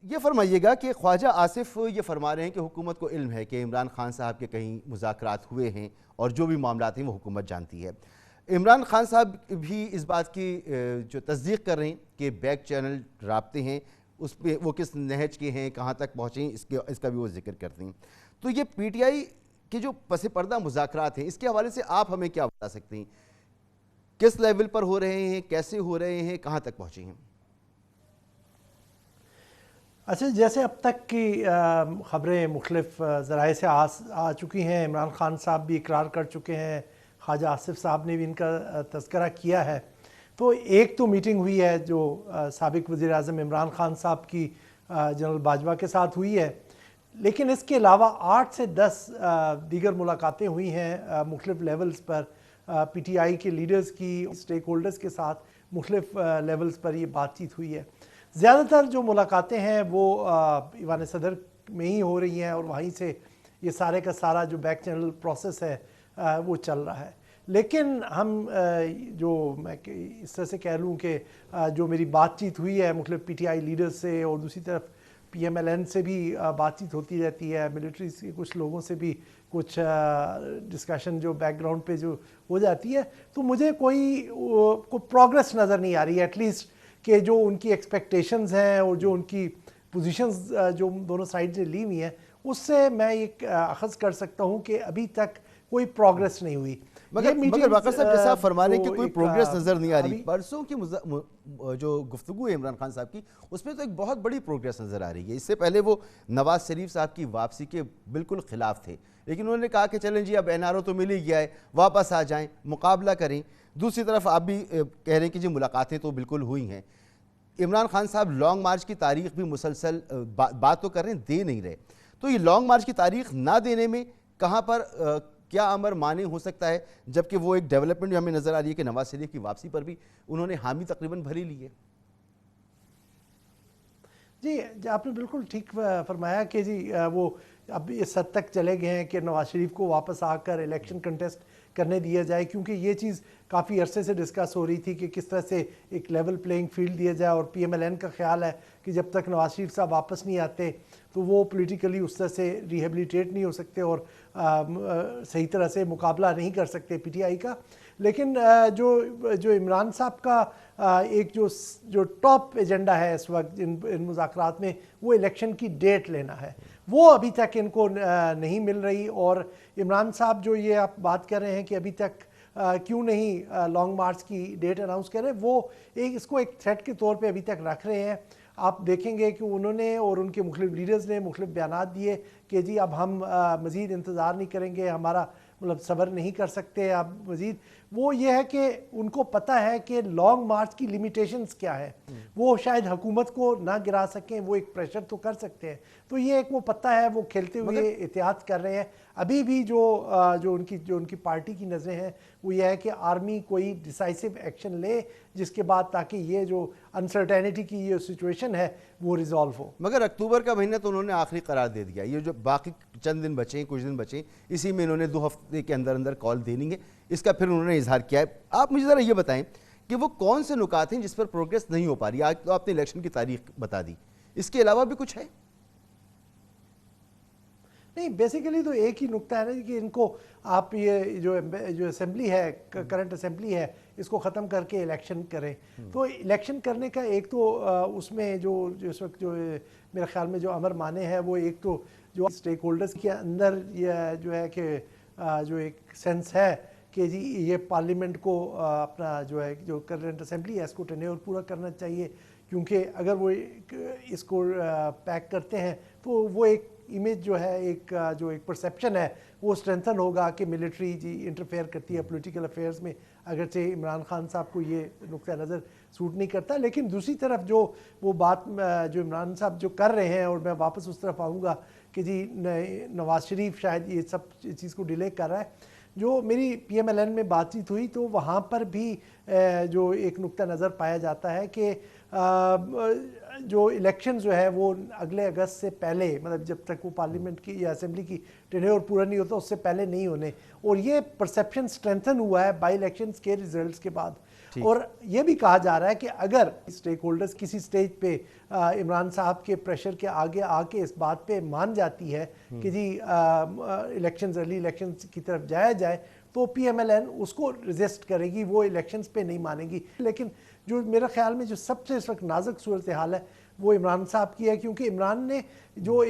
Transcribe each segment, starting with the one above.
یہ فرمائیے گا کہ خواجہ آصف یہ فرما رہے ہیں کہ حکومت کو علم ہے کہ عمران خان صاحب کے کہیں مذاکرات ہوئے ہیں اور جو بھی معاملات ہیں وہ حکومت جانتی ہے. عمران خان صاحب بھی اس بات کی جو تصدیق کر رہے ہیں کہ بیک چینل رابطے ہیں اس پہ وہ کس نہج کے ہیں, کہاں تک پہنچے ہیں, اس کا بھی وہ ذکر کرتے ہیں. تو یہ پی ٹی آئی کے جو پس پردہ مذاکرات ہیں اس کے حوالے سے آپ ہمیں کیا بتا سکتے ہیں؟ کس لیول پر ہو رہے ہیں, کیسے ہو رہے ہیں, کہاں تک پہنچے ہیں؟ اچھا, جیسے اب تک کی خبریں مختلف ذرائع سے آ چکی ہیں, عمران خان صاحب بھی اقرار کر چکے ہیں, خواجہ آصف صاحب نے بھی ان کا تذکرہ کیا ہے. تو ایک تو میٹنگ ہوئی ہے جو سابق وزیر اعظم عمران خان صاحب کی جنرل باجوہ کے ساتھ ہوئی ہے, لیکن اس کے علاوہ 8 سے 10 دیگر ملاقاتیں ہوئی ہیں مختلف levels per. P T I کے لیڈرز کی اسٹیک ہولڈرز کے ساتھ مختلف لیولز پر یہ بات چیت ہوئی ہے. زیادہ تر جو ملاقاتیں ہیں وہ ایوان صدر میں ہی ہو رہی ہیں اور وہیں سے یہ سارے کا سارا جو بیک چینل پروسیس ہے وہ چل رہا ہے. لیکن ہم جو میں اس طرح سے کہہ لوں کہ جو میری بات چیت ہوئی ہے مختلف پی ٹی آئی لیڈرز سے, اور دوسری طرف پی ایم ایل این سے بھی بات چیت ہوتی رہتی ہے, ملٹری سے کچھ لوگوں سے بھی کچھ ڈسکشن جو بیک گراؤنڈ پہ جو ہو جاتی ہے, تو مجھے کوئی پروگریس نظر نہیں آ رہی ہے ایٹ لیسٹ کہ جو ان کی ایکسپیکٹیشنز ہیں اور جو ان کی پوزیشنز جو دونوں سائڈ نے لی ہوئی ہیں اس سے میں ایک اخذ کر سکتا ہوں کہ ابھی تک کوئی پروگریس نہیں ہوئی. مگر واقع صاحب جیسا آپ فرما رہے ہیں کہ کوئی پروگریس نظر نہیں آ رہی, پرسوں کی جو گفتگو ہے عمران خان صاحب کی اس میں تو ایک بہت بڑی پروگریس نظر آ رہی ہے. اس سے پہلے وہ نواز شریف صاحب کی واپسی کے بالکل خلاف تھے, لیکن انہوں نے کہا کہ چلیں جی اب این آر او تو مل ہی گیا ہے, واپس آ جائیں, مقابلہ کریں. دوسری طرف آپ بھی کہہ رہے ہیں کہ جی ملاقاتیں تو بالکل ہوئی ہیں. عمران خان صاحب لانگ مارچ کی تاریخ بھی مسلسل بات تو کر رہے ہیں, دے نہیں رہے. تو یہ لانگ مارچ کی تاریخ نہ دینے میں کہاں پر کیا امر مانع ہو سکتا ہے, جبکہ وہ ایک ڈیولپمنٹ جو ہمیں نظر آ رہی ہے کہ نواز شریف کی واپسی پر بھی انہوں نے حامی تقریباً بھری لی ہے. جی آپ نے بالکل ٹھیک فرمایا کہ جی وہ اب اس حد تک چلے گئے ہیں کہ نواز شریف کو واپس آ کر الیکشن کنٹیسٹ کرنے دیا جائے, کیونکہ یہ چیز کافی عرصے سے ڈسکس ہو رہی تھی کہ کس طرح سے ایک لیول پلینگ فیلڈ دیا جائے, اور پی ایم ایل این کا خیال ہے کہ جب تک نواز شریف صاحب واپس نہیں آتے تو وہ پولیٹیکلی اس طرح سے ریہیبلیٹیٹ نہیں ہو سکتے اور صحیح طرح سے مقابلہ نہیں کر سکتے پی ٹی آئی کا. لیکن جو عمران صاحب کا ایک جو ٹاپ ایجنڈا ہے اس وقت ان مذاکرات میں, وہ الیکشن کی ڈیٹ لینا ہے, وہ ابھی تک ان کو نہیں مل رہی. اور عمران صاحب جو یہ آپ بات کر رہے ہیں کہ ابھی تک کیوں نہیں لانگ مارچ کی ڈیٹ اناؤنس کر رہے, وہ اس کو ایک تھریٹ کے طور پہ ابھی تک رکھ رہے ہیں. آپ دیکھیں گے کہ انہوں نے اور ان کے مختلف لیڈرز نے مختلف بیانات دیے کہ جی اب ہم مزید انتظار نہیں کریں گے, ہمارا مطلب صبر نہیں کر سکتے اب مزید. وہ یہ ہے کہ ان کو پتہ ہے کہ لانگ مارچ کی لیمیٹیشنز کیا ہے, وہ شاید حکومت کو نہ گرا سکیں, وہ ایک پریشر تو کر سکتے ہیں. تو یہ ایک وہ پتہ ہے, وہ کھیلتے ہوئے احتیاط کر رہے ہیں. ابھی بھی جو ان کی پارٹی کی نظریں ہیں وہ یہ ہے کہ آرمی کوئی ڈیسائسو ایکشن لے جس کے بعد تاکہ یہ جو انسرٹینٹی کی یہ سچویشن ہے وہ ریزالو ہو. مگر اکتوبر کا مہینہ تو انہوں نے آخری قرار دے دیا, یہ جو باقی چند دن بچیں, کچھ دن بچیں, اسی میں انہوں نے 2 ہفتے کے اندر اندر کال دینی ہے, اس کا پھر انہوں نے اظہار کیا ہے. آپ مجھے ذرا یہ بتائیں کہ وہ کون سے نکات ہیں جس پر پروگریس نہیں ہو پا رہی؟ آج تو آپ نے الیکشن کی تاریخ بتا دی, اس کے علاوہ بھی کچھ ہے؟ نہیں, بیسیکلی تو ایک ہی نقطہ ہے نا کہ ان کو آپ یہ جو اسمبلی ہے, کرنٹ اسمبلی ہے, اس کو ختم کر کے الیکشن کریں. تو الیکشن کرنے کا ایک تو اس میں جو اس وقت جو میرے خیال میں جو امر مانے ہے وہ ایک تو جو اسٹیک ہولڈرز کے اندر یہ جو ہے کہ جو ایک سینس ہے کہ جی یہ پارلیمنٹ کو اپنا جو ہے جو کرنٹ اسمبلی ہے اس کو ٹینیور پورا کرنا چاہیے, کیونکہ اگر وہ اس کو پیک کرتے ہیں تو وہ ایک امیج جو ہے ایک پرسیپشن ہے وہ اسٹرینتھن ہوگا کہ ملٹری جی انٹرفیئر کرتی ہے پولیٹیکل افیئرز میں, اگرچہ عمران خان صاحب کو یہ نقطہ نظر سوٹ نہیں کرتا. لیکن دوسری طرف جو وہ بات جو عمران صاحب جو کر رہے ہیں, اور میں واپس اس طرف آؤں گا کہ جی نواز شریف شاید یہ سب چیز کو ڈیلے کر رہا ہے. جو میری پی ایم ایل این میں بات چیت ہوئی تو وہاں پر بھی جو ایک نقطہ نظر پایا جاتا ہے کہ جو الیکشن جو ہے وہ اگلے اگست سے پہلے, مطلب جب تک وہ پارلیمنٹ کی یا اسمبلی کی ٹینیور پورا نہیں ہوتا اس سے پہلے نہیں ہونے, اور یہ پرسیپشن اسٹرینتھن ہوا ہے بائی الیکشنز کے ریزلٹس کے بعد. اور یہ بھی کہا جا رہا ہے کہ اگر اسٹیک ہولڈرز کسی سٹیج پہ عمران صاحب کے پریشر کے آگے آ کے اس بات پہ مان جاتی ہے کہ جی الیکشنز ارلی الیکشنز کی طرف جایا جائے تو پی ایم ایل این اس کو ریزسٹ کرے گی, وہ الیکشنز پہ نہیں مانے گی. لیکن جو میرے خیال میں جو سب سے اس وقت نازک صورتحال ہے وہ عمران صاحب کی ہے, کیونکہ عمران نے جو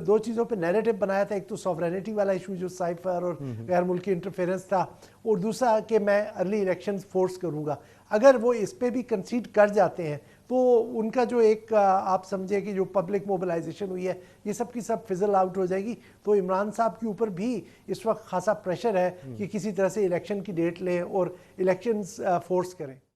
دو چیزوں پہ نیریٹو بنایا تھا, ایک تو سوورینٹی والا ایشو جو سائفر اور غیر ملکی انٹرفیرنس تھا, اور دوسرا کہ میں ارلی الیکشنز فورس کروں گا. اگر وہ اس پہ بھی کنسیڈ کر جاتے ہیں تو ان کا جو ایک آپ سمجھے کہ جو پبلک موبلائزیشن ہوئی ہے یہ سب کی سب فزل آؤٹ ہو جائے گی. تو عمران صاحب کے اوپر بھی اس وقت خاصا پریشر ہے کہ کسی طرح سے الیکشن کی ڈیٹ لیں اور الیکشنز فورس کریں.